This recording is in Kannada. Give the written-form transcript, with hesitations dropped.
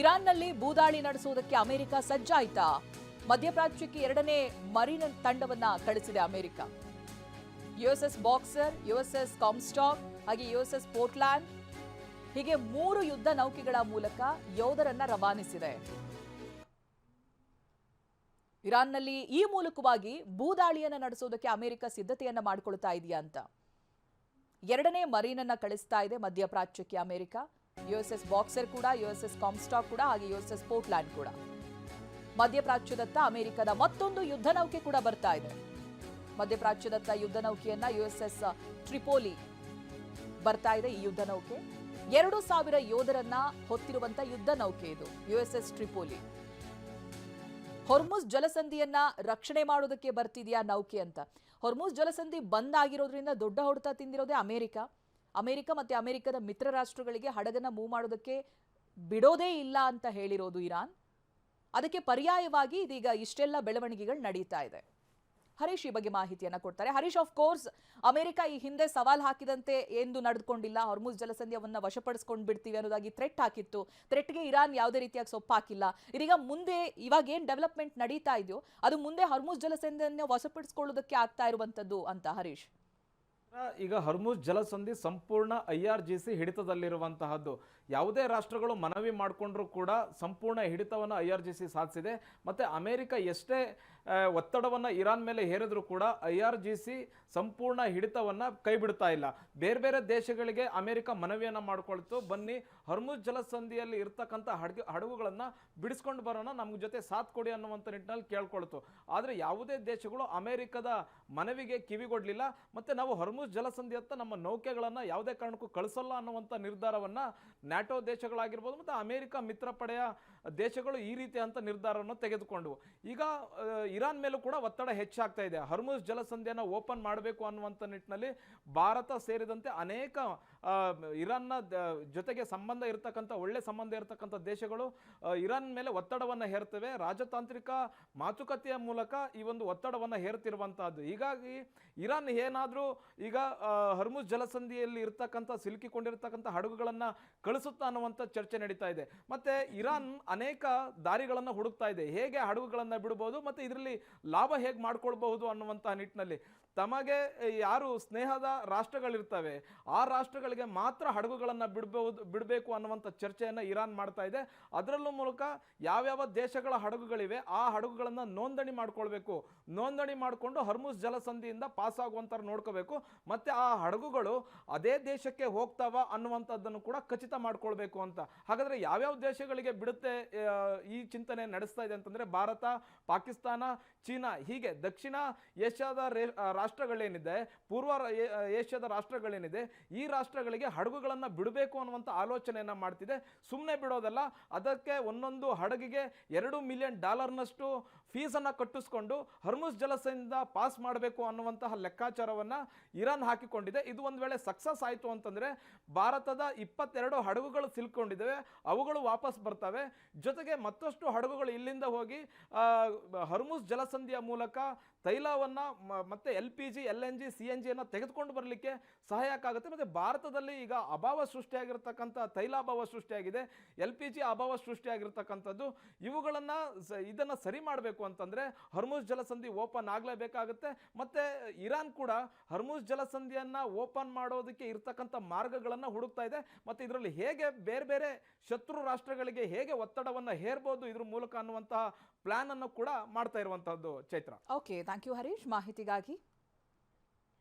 ಇರಾನ್ನಲ್ಲಿ ಭೂದಾಳಿ ನಡೆಸುವುದಕ್ಕೆ ಅಮೆರಿಕ ಸಜ್ಜಾಯಿತಾ? ಮಧ್ಯಪ್ರಾಚ್ಯಕ್ಕೆ 2ನೇ marine ತಂಡವನ್ನ ಕಳಿಸಿದೆ America. USS boxer, USS ಕಾಮ್ಸ್ಟಾಕ್ ಹಾಗೆ ಯುಎಸ್ಎಸ್ ಪೋರ್ಟ್ಲ್ಯಾಂಡ್ ಹೀಗೆ 3 ಯುದ್ಧ ನೌಕೆಗಳ ಮೂಲಕ ಯೋಧರನ್ನ ರವಾನಿಸಿದೆ. ಇರಾನ್ನಲ್ಲಿ ಈ ಮೂಲಕವಾಗಿ ಭೂದಾಳಿಯನ್ನ ನಡೆಸುವುದಕ್ಕೆ ಅಮೆರಿಕ ಸಿದ್ಧತೆಯನ್ನ ಮಾಡಿಕೊಳ್ತಾ ಇದೆಯಾ ಅಂತ 2ನೇ ಮರೀನ್ ಅನ್ನ ಕಳಿಸ್ತಾ ಇದೆ ಮಧ್ಯಪ್ರಾಚ್ಯಕ್ಕೆ ಅಮೆರಿಕ. ಯುಎಸ್ಎಸ್ ಬಾಕ್ಸರ್ ಕೂಡ, ಯುಎಸ್ಎಸ್ ಕಾಮ್ಸ್ಟಾಕ್ ಕೂಡ ಹಾಗೆ ಯುಎಸ್ಎಸ್ ಪೋರ್ಟ್ಲ್ಯಾಂಡ್ ಕೂಡ. ಮಧ್ಯಪ್ರಾಚ್ಯದತ್ತ ಅಮೆರಿಕದ ಮತ್ತೊಂದು ಯುದ್ಧ ನೌಕೆ ಕೂಡ ಬರ್ತಾ ಇದೆ. ಮಧ್ಯಪ್ರಾಚ್ಯದತ್ತ ಯುದ್ಧ ನೌಕೆಯನ್ನ ಯುಎಸ್ಎಸ್ ಟ್ರಿಪೋಲಿ ಬರ್ತಾ ಇದೆ. ಈ ಯುದ್ಧ ನೌಕೆ 2,000 ಯೋಧರನ್ನ ಹೊತ್ತಿರುವಂತ ಯುದ್ಧ ನೌಕೆ ಇದು ಯುಎಸ್ಎಸ್ ಟ್ರಿಪೋಲಿ. ಹೊರ್ಮುಜ್ ಜಲಸಂಧಿಯನ್ನ ರಕ್ಷಣೆ ಮಾಡೋದಕ್ಕೆ ಬರ್ತಿದೆಯಾ ನೌಕೆ ಅಂತ. ಹೊರ್ಮುಜ್ ಜಲಸಂಧಿ ಬಂದ್ ಆಗಿರೋದ್ರಿಂದ ದೊಡ್ಡ ಹೊಡೆತ ತಿಂದಿರೋದೇ ಅಮೆರಿಕ ಮತ್ತೆ ಅಮೆರಿಕದ ಮಿತ್ರ ರಾಷ್ಟ್ರಗಳಿಗೆ ಹಡಗನ್ನ ಮೂವ್ ಮಾಡೋದಕ್ಕೆ ಬಿಡೋದೇ ಇಲ್ಲ ಅಂತ ಹೇಳಿರೋದು ಇರಾನ್. ಅದಕ್ಕೆ ಪರ್ಯಾಯವಾಗಿ ಇದೀಗ ಇಷ್ಟೆಲ್ಲ ಬೆಳವಣಿಗೆಗಳು ನಡೀತಾ ಇದೆ. ಹರೀಶ್ ಈ ಬಗ್ಗೆ ಮಾಹಿತಿಯನ್ನ ಕೊಡ್ತಾರೆ. ಹರೀಶ್, ಆಫ್ ಕೋರ್ಸ್ ಅಮೆರಿಕ ಈ ಹಿಂದೆ ಸವಾಲ್ ಹಾಕಿದಂತೆ ಎಂದು ನಡೆದುಕೊಂಡಿಲ್ಲ. ಹೊರ್ಮುಜ್ ಜಲಸಂಧಿಯವನ್ನ ವಶಪಡಿಸ್ಕೊಂಡು ಬಿಡ್ತೀವಿ ಅನ್ನೋದಾಗಿ ಥ್ರೆಟ್ ಹಾಕಿತ್ತು. ಥ್ರೆಟ್ಗೆ ಇರಾನ್ ಯಾವುದೇ ರೀತಿಯಾಗಿ ಸೊಪ್ಪಾಕಿಲ್ಲ. ಇವಾಗ ಏನ್ ಡೆವಲಪ್ಮೆಂಟ್ ನಡೀತಾ ಇದೆಯೋ ಅದು ಮುಂದೆ ಹೊರ್ಮುಜ್ ಜಲಸಂಧಿಯನ್ನ ವಶಪಡಿಸಿಕೊಳ್ಳೋದಕ್ಕೆ ಆಗ್ತಾ ಇರುವಂತದ್ದು ಅಂತ ಹರೀಶ್. ಈಗ ಹೊರ್ಮುಜ್ ಜಲಸಂಧಿ ಸಂಪೂರ್ಣ IRGC ಹಿಡಿತದಲ್ಲಿರುವಂತಹದ್ದು. ಯಾವುದೇ ರಾಷ್ಟ್ರಗಳು ಮನವಿ ಮಾಡಿಕೊಂಡ್ರೂ ಕೂಡ ಸಂಪೂರ್ಣ ಹಿಡಿತವನ್ನು IRGC ಸಾಧಿಸಿದೆ. ಮತ್ತು ಅಮೆರಿಕ ಎಷ್ಟೇ ಒತ್ತಡವನ್ನು ಇರಾನ್ ಮೇಲೆ ಹೇರಿದ್ರು ಕೂಡ IRGC ಸಂಪೂರ್ಣ ಹಿಡಿತವನ್ನು ಕೈ ಬಿಡ್ತಾ ಇಲ್ಲ. ಬೇರೆ ಬೇರೆ ದೇಶಗಳಿಗೆ ಅಮೆರಿಕ ಮನವಿಯನ್ನು ಮಾಡಿಕೊಳ್ತು, ಬನ್ನಿ ಹೊರ್ಮುಜ್ ಜಲಸಂಧಿಯಲ್ಲಿ ಇರ್ತಕ್ಕಂಥ ಹಡಗುಗಳನ್ನು ಬಿಡಿಸ್ಕೊಂಡು ಬರೋಣ, ನಮ್ಮ ಜೊತೆ ಸಾಥ್ ಕೊಡಿ ಅನ್ನುವಂಥ ನಿಟ್ಟಿನಲ್ಲಿ ಕೇಳ್ಕೊಳ್ತು. ಆದರೆ ಯಾವುದೇ ದೇಶಗಳು ಅಮೆರಿಕದ ಮನವಿಗೆ ಕಿವಿಗೊಡ್ಲಿಲ್ಲ. ಮತ್ತು ನಾವು ಹೊರ್ಮುಜ್ ಜಲಸಂಧಿಯತ್ತ ನಮ್ಮ ನೌಕೆಗಳನ್ನು ಯಾವುದೇ ಕಾರಣಕ್ಕೂ ಕಳಿಸಲ್ಲ ಅನ್ನುವಂಥ ನಿರ್ಧಾರವನ್ನು ನ್ಯಾಟೋ ದೇಶಗಳಾಗಿರ್ಬೋದು ಮತ್ತು ಅಮೆರಿಕ ಮಿತ್ರ ಪಡೆಯ ದೇಶಗಳು ಈ ರೀತಿಯಂಥ ನಿರ್ಧಾರವನ್ನು ತೆಗೆದುಕೊಂಡವು. ಈಗ ಇರಾನ್ ಮೇಲೂ ಕೂಡ ಒತ್ತಡ ಹೆಚ್ಚಾಗ್ತಾ ಇದೆ. ಹೊರ್ಮುಜ್ ಜಲಸಂಧಿಯನ್ನು ಓಪನ್ ಮಾಡಬೇಕು ಅನ್ನುವಂಥ ನಿಟ್ಟಿನಲ್ಲಿ ಭಾರತ ಸೇರಿದಂತೆ ಅನೇಕ ಇರಾನ್ನ ಜೊತೆಗೆ ಒಳ್ಳೆ ಸಂಬಂಧ ಇರತಕ್ಕಂಥ ದೇಶಗಳು ಇರಾನ್ ಮೇಲೆ ಒತ್ತಡವನ್ನು ಹೇರ್ತವೆ. ರಾಜತಾಂತ್ರಿಕ ಮಾತುಕತೆಯ ಮೂಲಕ ಈ ಒಂದು ಒತ್ತಡವನ್ನು ಹೇರ್ತಿರುವಂತಹದ್ದು. ಹೀಗಾಗಿ ಇರಾನ್ ಏನಾದರೂ ಈಗ ಹೊರ್ಮುಜ್ ಜಲಸಂಧಿಯಲ್ಲಿ ಇರ್ತಕ್ಕಂಥ ಸಿಲುಕಿಕೊಂಡಿರ್ತಕ್ಕಂಥ ಹಡಗುಗಳನ್ನು ಕಳಿಸುತ್ತಾ ಅನ್ನುವಂಥ ಚರ್ಚೆ ನಡೀತಾ ಇದೆ. ಮತ್ತೆ ಇರಾನ್ ಅನೇಕ ದಾರಿಗಳನ್ನು ಹುಡುಕ್ತಾ ಇದೆ, ಹೇಗೆ ಹಡಗುಗಳನ್ನು ಬಿಡಬಹುದು ಮತ್ತು ಇದರಲ್ಲಿ ಲಾಭ ಹೇಗೆ ಮಾಡ್ಕೊಳ್ಬಹುದು ಅನ್ನುವಂತಹ ನಿಟ್ಟಿನಲ್ಲಿ. ತಮಗೆ ಯಾರು ಸ್ನೇಹದ ರಾಷ್ಟ್ರಗಳಿರ್ತವೆ ಆ ರಾಷ್ಟ್ರಗಳಿಗೆ ಮಾತ್ರ ಹಡಗುಗಳನ್ನು ಬಿಡಬೇಕು ಅನ್ನುವಂಥ ಚರ್ಚೆಯನ್ನು ಇರಾನ್ ಮಾಡ್ತಾ ಇದೆ. ಅದರಲ್ಲೂ ಮೂಲಕ ಯಾವ್ಯಾವ ದೇಶಗಳ ಹಡಗುಗಳಿವೆ ಆ ಹಡಗುಗಳನ್ನು ನೋಂದಣಿ ಮಾಡ್ಕೊಳ್ಬೇಕು. ನೋಂದಣಿ ಮಾಡಿಕೊಂಡು ಹೊರ್ಮುಜ್ ಜಲಸಂಧಿಯಿಂದ ಪಾಸ್ ಆಗುವಂತ ನೋಡ್ಕೋಬೇಕು. ಮತ್ತೆ ಆ ಹಡಗುಗಳು ಅದೇ ದೇಶಕ್ಕೆ ಹೋಗ್ತಾವ ಅನ್ನುವಂಥದ್ದನ್ನು ಕೂಡ ಖಚಿತ ಮಾಡ್ಕೊಳ್ಬೇಕು ಅಂತ. ಹಾಗಾದ್ರೆ ಯಾವ್ಯಾವ ದೇಶಗಳಿಗೆ ಬಿಡುತ್ತೆ ಈ ಚಿಂತನೆ ನಡೆಸ್ತಾ ಇದೆ ಅಂತಂದ್ರೆ ಭಾರತ, ಪಾಕಿಸ್ತಾನ, ಚೀನಾ ಹೀಗೆ ದಕ್ಷಿಣ ಏಷ್ಯಾದ ರಾಷ್ಟ್ರಗಳೇನಿದೆ, ಪೂರ್ವ ಏಷ್ಯಾದ ರಾಷ್ಟ್ರಗಳೇನಿದೆ, ಈ ರಾಷ್ಟ್ರಗಳಿಗೆ ಹಡಗುಗಳನ್ನು ಬಿಡಬೇಕು ಅನ್ನುವಂಥ ಆಲೋಚನೆಯನ್ನ ಮಾಡ್ತಿದೆ. ಸುಮ್ಮನೆ ಬಿಡೋದಲ್ಲ, ಅದಕ್ಕೆ ಒಂದೊಂದು ಹಡಗಿಗೆ $2 ಮಿಲಿಯನ್ ಫೀಸನ್ನು ಕಟ್ಟಿಸ್ಕೊಂಡು ಹೊರ್ಮುಜ್ ಜಲಸಂಧಿಯಿಂದ ಪಾಸ್ ಮಾಡಬೇಕು ಅನ್ನುವಂತಹ ಲೆಕ್ಕಾಚಾರವನ್ನ ಇರಾನ್ ಹಾಕಿಕೊಂಡಿದೆ. ಇದು ಒಂದು ವೇಳೆ ಸಕ್ಸಸ್ ಆಯಿತು ಅಂತಂದ್ರೆ ಭಾರತದ 22 ಹಡಗುಗಳು ಸಿಲ್ಕೊಂಡಿದ್ದಾವೆ, ಅವುಗಳು ವಾಪಸ್ ಬರ್ತವೆ. ಜೊತೆಗೆ ಮತ್ತಷ್ಟು ಹಡಗುಗಳು ಇಲ್ಲಿಂದ ಹೋಗಿ ಹೊರ್ಮುಜ್ ಜಲಸಂಧಿಯ ಮೂಲಕ ತೈಲವನ್ನು ಮತ್ತೆ LPG, LNG, CNG ತೆಗೆದುಕೊಂಡು ಬರಲಿಕ್ಕೆ ಸಹಾಯಕ ಆಗುತ್ತೆ. ಮತ್ತೆ ಭಾರತದಲ್ಲಿ ಈಗ ಅಭಾವ ಸೃಷ್ಟಿಯಾಗಿರ್ತಕ್ಕಂಥ ತೈಲಾಭಾವ ಸೃಷ್ಟಿಯಾಗಿದೆ, LPG ಅಭಾವ ಸೃಷ್ಟಿಯಾಗಿರ್ತಕ್ಕಂಥದ್ದು. ಇದನ್ನು ಸರಿ ಮಾಡಬೇಕು ಅಂತಂದ್ರೆ ಹೊರ್ಮುಜ್ ಜಲಸಂಧಿ ಓಪನ್ ಆಗಲೇಬೇಕಾಗುತ್ತೆ. ಮತ್ತೆ ಇರಾನ್ ಕೂಡ ಹೊರ್ಮುಜ್ ಜಲಸಂಧಿಯನ್ನ ಓಪನ್ ಮಾಡೋದಕ್ಕೆ ಇರ್ತಕ್ಕಂಥ ಮಾರ್ಗಗಳನ್ನು ಹುಡುಕ್ತಾ ಇದೆ. ಮತ್ತೆ ಇದರಲ್ಲಿ ಹೇಗೆ ಬೇರೆ ಬೇರೆ ಶತ್ರು ರಾಷ್ಟ್ರಗಳಿಗೆ ಹೇಗೆ ಒತ್ತಡವನ್ನು ಹೇರಬಹುದು ಇದ್ರ ಮೂಲಕ ಅನ್ನುವಂತಹ ಪ್ಲಾನ್ ಅನ್ನು ಕೂಡ ಮಾಡ್ತಾ ಇರುವಂತಹದ್ದು. Chaitra, okay, thank you Harish ಮಾಹಿತಿಗಾಗಿ.